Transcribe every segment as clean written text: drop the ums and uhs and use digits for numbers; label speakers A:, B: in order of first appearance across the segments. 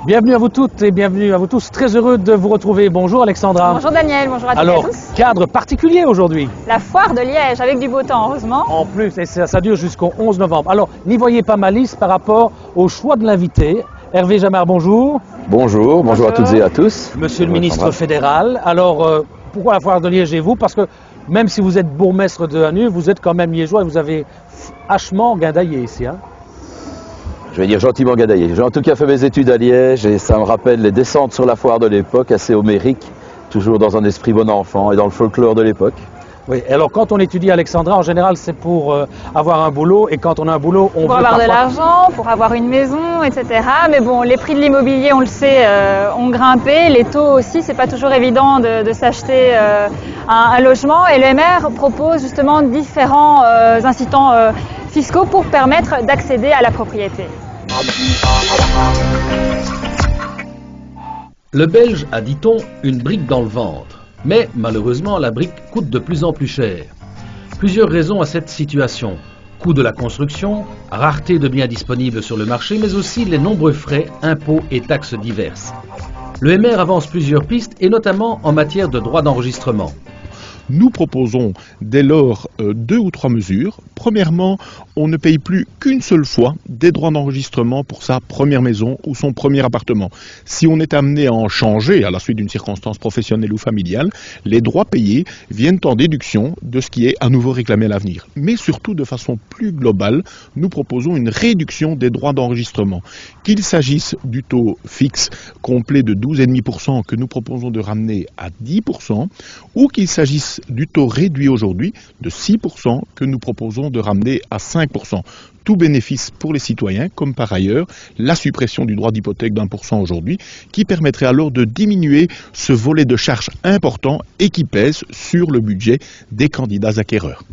A: Bienvenue à vous toutes et bienvenue à vous tous. Très heureux de vous retrouver. Bonjour Alexandra.
B: Bonjour Daniel, bonjour à toutes
A: Alors,
B: et à tous.
A: cadre particulier aujourd'hui.
B: La foire de Liège avec du beau temps, heureusement.
A: En plus, et ça dure jusqu'au 11 novembre. Alors, n'y voyez pas malice par rapport au choix de l'invité. Hervé Jamard, bonjour.
C: Bonjour à toutes et à tous.
A: Monsieur le ministre fédéral. Alors, pourquoi la foire de Liège et vous? Parce que même si vous êtes bourgmestre de Hanu, vous êtes quand même liégeois et vous avez hachement guindaillé ici. Hein?
C: Je vais dire gentiment gadaillé. J'ai en tout cas fait mes études à Liège et ça me rappelle les descentes sur la foire de l'époque, assez homériques, toujours dans un esprit bon enfant et dans le folklore de l'époque.
A: Oui, alors quand on étudie Alexandra, en général c'est pour avoir un boulot et quand on a un boulot, on veut
B: pour avoir de l'argent, pour avoir une maison, etc. Mais bon, les prix de l'immobilier, on le sait, ont grimpé. Les taux aussi, c'est pas toujours évident de s'acheter un logement. Et le MR propose justement différents incitants fiscaux pour permettre d'accéder à la propriété.
D: Le Belge a, dit-on, une brique dans le ventre. Mais malheureusement, la brique coûte de plus en plus cher. Plusieurs raisons à cette situation. Coût de la construction, rareté de biens disponibles sur le marché, mais aussi les nombreux frais, impôts et taxes diverses. Le MR avance plusieurs pistes, et notamment en matière de droit d'enregistrement.
E: Nous proposons dès lors 2 ou 3 mesures. Premièrement, on ne paye plus qu'une seule fois des droits d'enregistrement pour sa première maison ou son premier appartement. Si on est amené à en changer à la suite d'une circonstance professionnelle ou familiale, les droits payés viennent en déduction de ce qui est à nouveau réclamé à l'avenir. Mais surtout, de façon plus globale, nous proposons une réduction des droits d'enregistrement. Qu'il s'agisse du taux fixe complet de 12,5% que nous proposons de ramener à 10%, ou qu'il s'agisse du taux réduit aujourd'hui de 6% que nous proposons de ramener à 5%. Tout bénéfice pour les citoyens, comme par ailleurs la suppression du droit d'hypothèque d'1% aujourd'hui, qui permettrait alors de diminuer ce volet de charges important et qui pèse sur le budget des candidats acquéreurs.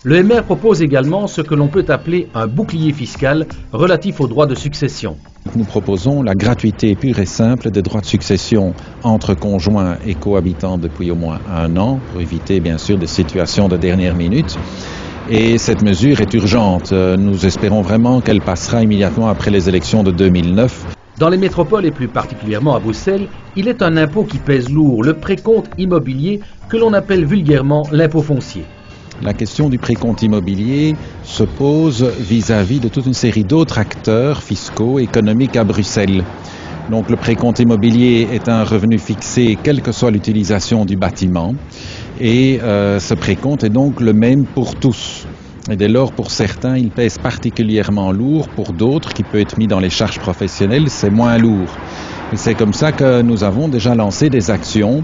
D: Le MR propose également ce que l'on peut appeler un bouclier fiscal relatif aux droits de succession.
F: Nous proposons la gratuité pure et simple des droits de succession entre conjoints et cohabitants depuis au moins 1 an, pour éviter bien sûr des situations de dernière minute. Et cette mesure est urgente. Nous espérons vraiment qu'elle passera immédiatement après les élections de 2009.
D: Dans les métropoles et plus particulièrement à Bruxelles, il est un impôt qui pèse lourd, le précompte immobilier que l'on appelle vulgairement l'impôt foncier.
F: La question du précompte immobilier se pose vis-à-vis de toute une série d'autres acteurs fiscaux, économiques à Bruxelles. Donc le précompte immobilier est un revenu fixé quelle que soit l'utilisation du bâtiment et ce précompte est donc le même pour tous. Et dès lors, pour certains, il pèse particulièrement lourd, pour d'autres, qui peut être mis dans les charges professionnelles, c'est moins lourd. Et c'est comme ça que nous avons déjà lancé des actions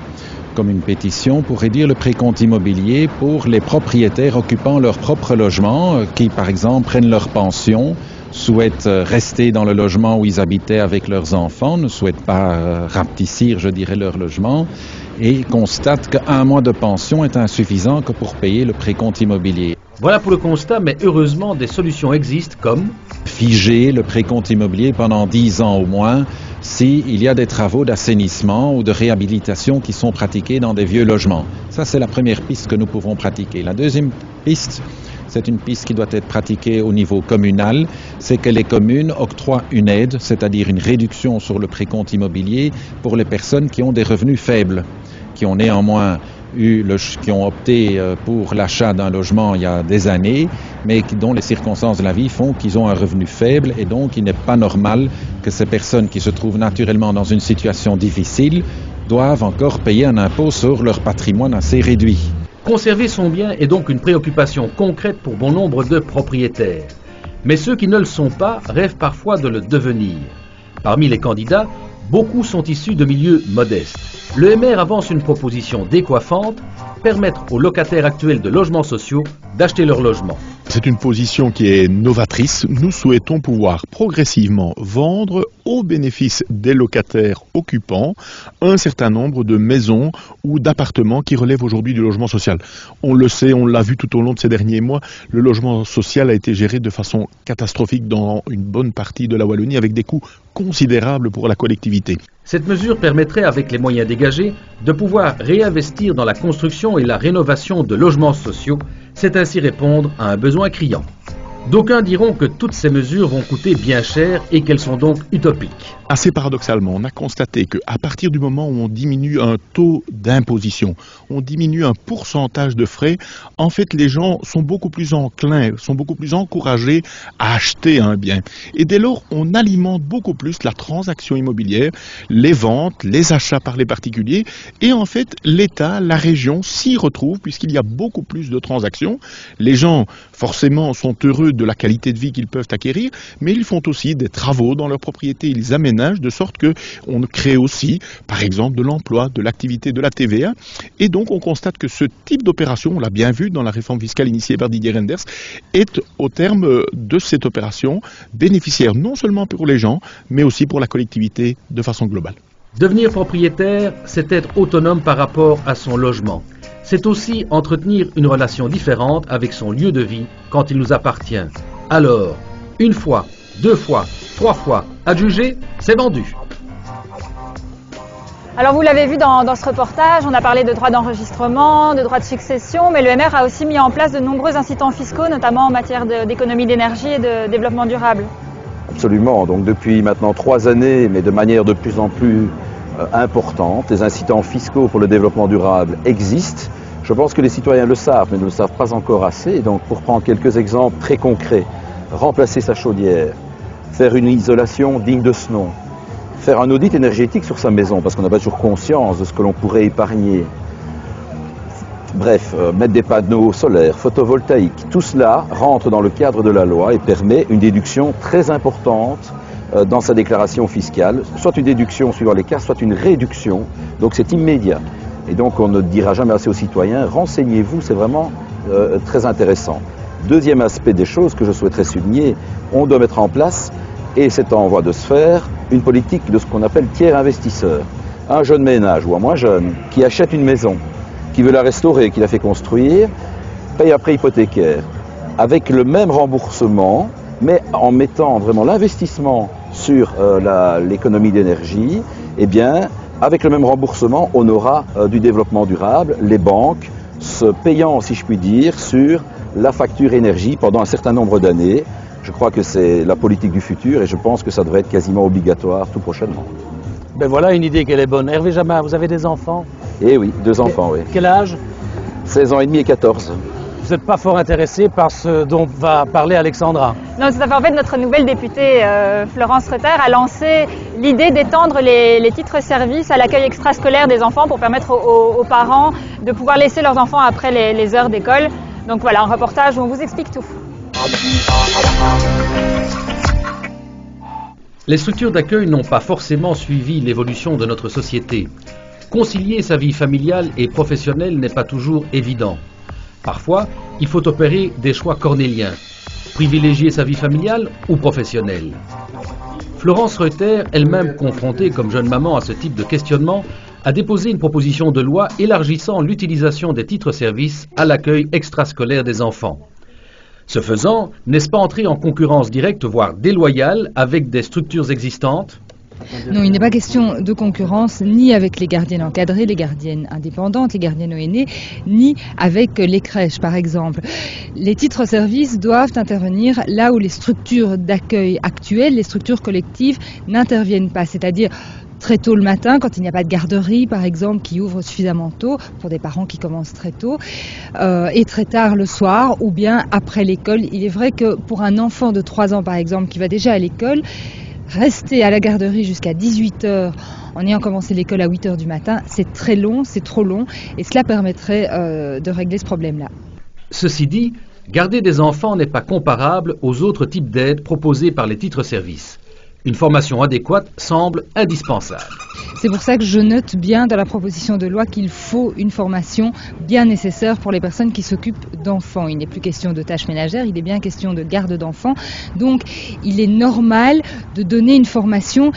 F: comme une pétition pour réduire le précompte immobilier pour les propriétaires occupant leur propre logement, qui par exemple prennent leur pension, souhaitent rester dans le logement où ils habitaient avec leurs enfants, ne souhaitent pas rapetissir, je dirais, leur logement, et constatent qu'1 mois de pension est insuffisant que pour payer le précompte immobilier.
D: Voilà pour le constat, mais heureusement des solutions existent comme
F: figer le précompte immobilier pendant 10 ans au moins, s'il y a des travaux d'assainissement ou de réhabilitation qui sont pratiqués dans des vieux logements. Ça, c'est la première piste que nous pouvons pratiquer. La deuxième piste, c'est une piste qui doit être pratiquée au niveau communal, c'est que les communes octroient une aide, c'est-à-dire une réduction sur le précompte immobilier pour les personnes qui ont des revenus faibles, qui ont néanmoins qui ont opté pour l'achat d'un logement il y a des années, mais dont les circonstances de la vie font qu'ils ont un revenu faible et donc il n'est pas normal que ces personnes qui se trouvent naturellement dans une situation difficile doivent encore payer un impôt sur leur patrimoine assez réduit.
D: Conserver son bien est donc une préoccupation concrète pour bon nombre de propriétaires. Mais ceux qui ne le sont pas rêvent parfois de le devenir. Parmi les candidats, beaucoup sont issus de milieux modestes. Le MR avance une proposition décoiffante, permettre aux locataires actuels de logements sociaux d'acheter leur logement.
E: C'est une position qui est novatrice. Nous souhaitons pouvoir progressivement vendre au bénéfice des locataires occupants un certain nombre de maisons ou d'appartements qui relèvent aujourd'hui du logement social. On le sait, on l'a vu tout au long de ces derniers mois, le logement social a été géré de façon catastrophique dans une bonne partie de la Wallonie avec des coûts considérables pour la collectivité.
D: Cette mesure permettrait, avec les moyens dégagés, de pouvoir réinvestir dans la construction et la rénovation de logements sociaux. C'est ainsi répondre à un besoin criant. D'aucuns diront que toutes ces mesures vont coûter bien cher et qu'elles sont donc utopiques.
E: Assez paradoxalement, on a constaté qu'à partir du moment où on diminue un taux d'imposition, on diminue un pourcentage de frais, en fait les gens sont beaucoup plus enclins, sont beaucoup plus encouragés à acheter un bien. Et dès lors, on alimente beaucoup plus la transaction immobilière, les ventes, les achats par les particuliers, et en fait l'État, la région s'y retrouve puisqu'il y a beaucoup plus de transactions. Les gens forcément sont heureux de la qualité de vie qu'ils peuvent acquérir, mais ils font aussi des travaux dans leur propriété, ils aménagent de sorte qu'on crée aussi, par exemple, de l'emploi, de l'activité, de la TVA. Et donc, on constate que ce type d'opération, on l'a bien vu dans la réforme fiscale initiée par Didier Reynders, est au terme de cette opération bénéficiaire non seulement pour les gens, mais aussi pour la collectivité de façon globale.
D: Devenir propriétaire, c'est être autonome par rapport à son logement. C'est aussi entretenir une relation différente avec son lieu de vie quand il nous appartient. Alors, une fois, 2 fois, 3 fois, adjugé, c'est vendu.
B: Alors vous l'avez vu dans ce reportage, on a parlé de droits d'enregistrement, de droits de succession, mais le MR a aussi mis en place de nombreux incitants fiscaux, notamment en matière d'économie d'énergie et de développement durable.
C: Absolument, donc depuis maintenant 3 années, mais de manière de plus en plus importante, les incitants fiscaux pour le développement durable existent. Je pense que les citoyens le savent, mais ne le savent pas encore assez. Et donc pour prendre quelques exemples très concrets, remplacer sa chaudière, faire une isolation digne de ce nom, faire un audit énergétique sur sa maison, parce qu'on n'a pas toujours conscience de ce que l'on pourrait épargner. Bref, mettre des panneaux solaires, photovoltaïques, tout cela rentre dans le cadre de la loi et permet une déduction très importante dans sa déclaration fiscale, soit une déduction suivant les cas, soit une réduction, donc c'est immédiat. Et donc on ne dira jamais assez aux citoyens, renseignez-vous, c'est vraiment très intéressant. Deuxième aspect des choses que je souhaiterais souligner, on doit mettre en place, et c'est en voie de se faire, une politique de ce qu'on appelle tiers investisseur. Un jeune ménage ou un moins jeune qui achète une maison, qui veut la restaurer, qui la fait construire, paye après hypothécaire, avec le même remboursement, mais en mettant vraiment l'investissement sur l'économie d'énergie, eh bien, avec le même remboursement, on aura du développement durable, les banques se payant, si je puis dire, sur la facture énergie pendant un certain nombre d'années. Je crois que c'est la politique du futur et je pense que ça devrait être quasiment obligatoire tout prochainement.
A: Ben voilà une idée qu'elle est bonne. Hervé Jamin, vous avez des enfants?
C: Eh oui, 2 enfants, oui.
A: Quel âge?
C: 16 ans et demi et 14.
A: Vous n'êtes pas fort intéressé par ce dont va parler Alexandra?
B: Non, tout à fait. En fait, notre nouvelle députée, Florence Reuter, a lancé l'idée d'étendre les titres-services à l'accueil extrascolaire des enfants pour permettre aux parents de pouvoir laisser leurs enfants après les heures d'école. Donc voilà, un reportage où on vous explique tout.
D: Les structures d'accueil n'ont pas forcément suivi l'évolution de notre société. Concilier sa vie familiale et professionnelle n'est pas toujours évident. Parfois, il faut opérer des choix cornéliens. Privilégier sa vie familiale ou professionnelle. Florence Reuter, elle-même confrontée comme jeune maman à ce type de questionnement, a déposé une proposition de loi élargissant l'utilisation des titres-services à l'accueil extrascolaire des enfants. Ce faisant, n'est-ce pas entrer en concurrence directe, voire déloyale, avec des structures existantes ?
G: Non, il n'est pas question de concurrence ni avec les gardiennes encadrées, les gardiennes indépendantes, les gardiennes ONE, ni avec les crèches par exemple. Les titres-services doivent intervenir là où les structures d'accueil actuelles, les structures collectives n'interviennent pas, c'est-à-dire très tôt le matin, quand il n'y a pas de garderie, par exemple, qui ouvre suffisamment tôt, pour des parents qui commencent très tôt, et très tard le soir, ou bien après l'école. Il est vrai que pour un enfant de 3 ans, par exemple, qui va déjà à l'école, rester à la garderie jusqu'à 18h en ayant commencé l'école à 8h du matin, c'est très long, c'est trop long, et cela permettrait de régler ce problème-là.
D: Ceci dit, garder des enfants n'est pas comparable aux autres types d'aides proposées par les titres-services. Une formation adéquate semble indispensable.
G: C'est pour ça que je note bien dans la proposition de loi qu'il faut une formation bien nécessaire pour les personnes qui s'occupent d'enfants. Il n'est plus question de tâches ménagères, il est bien question de garde d'enfants. Donc il est normal de donner une formation.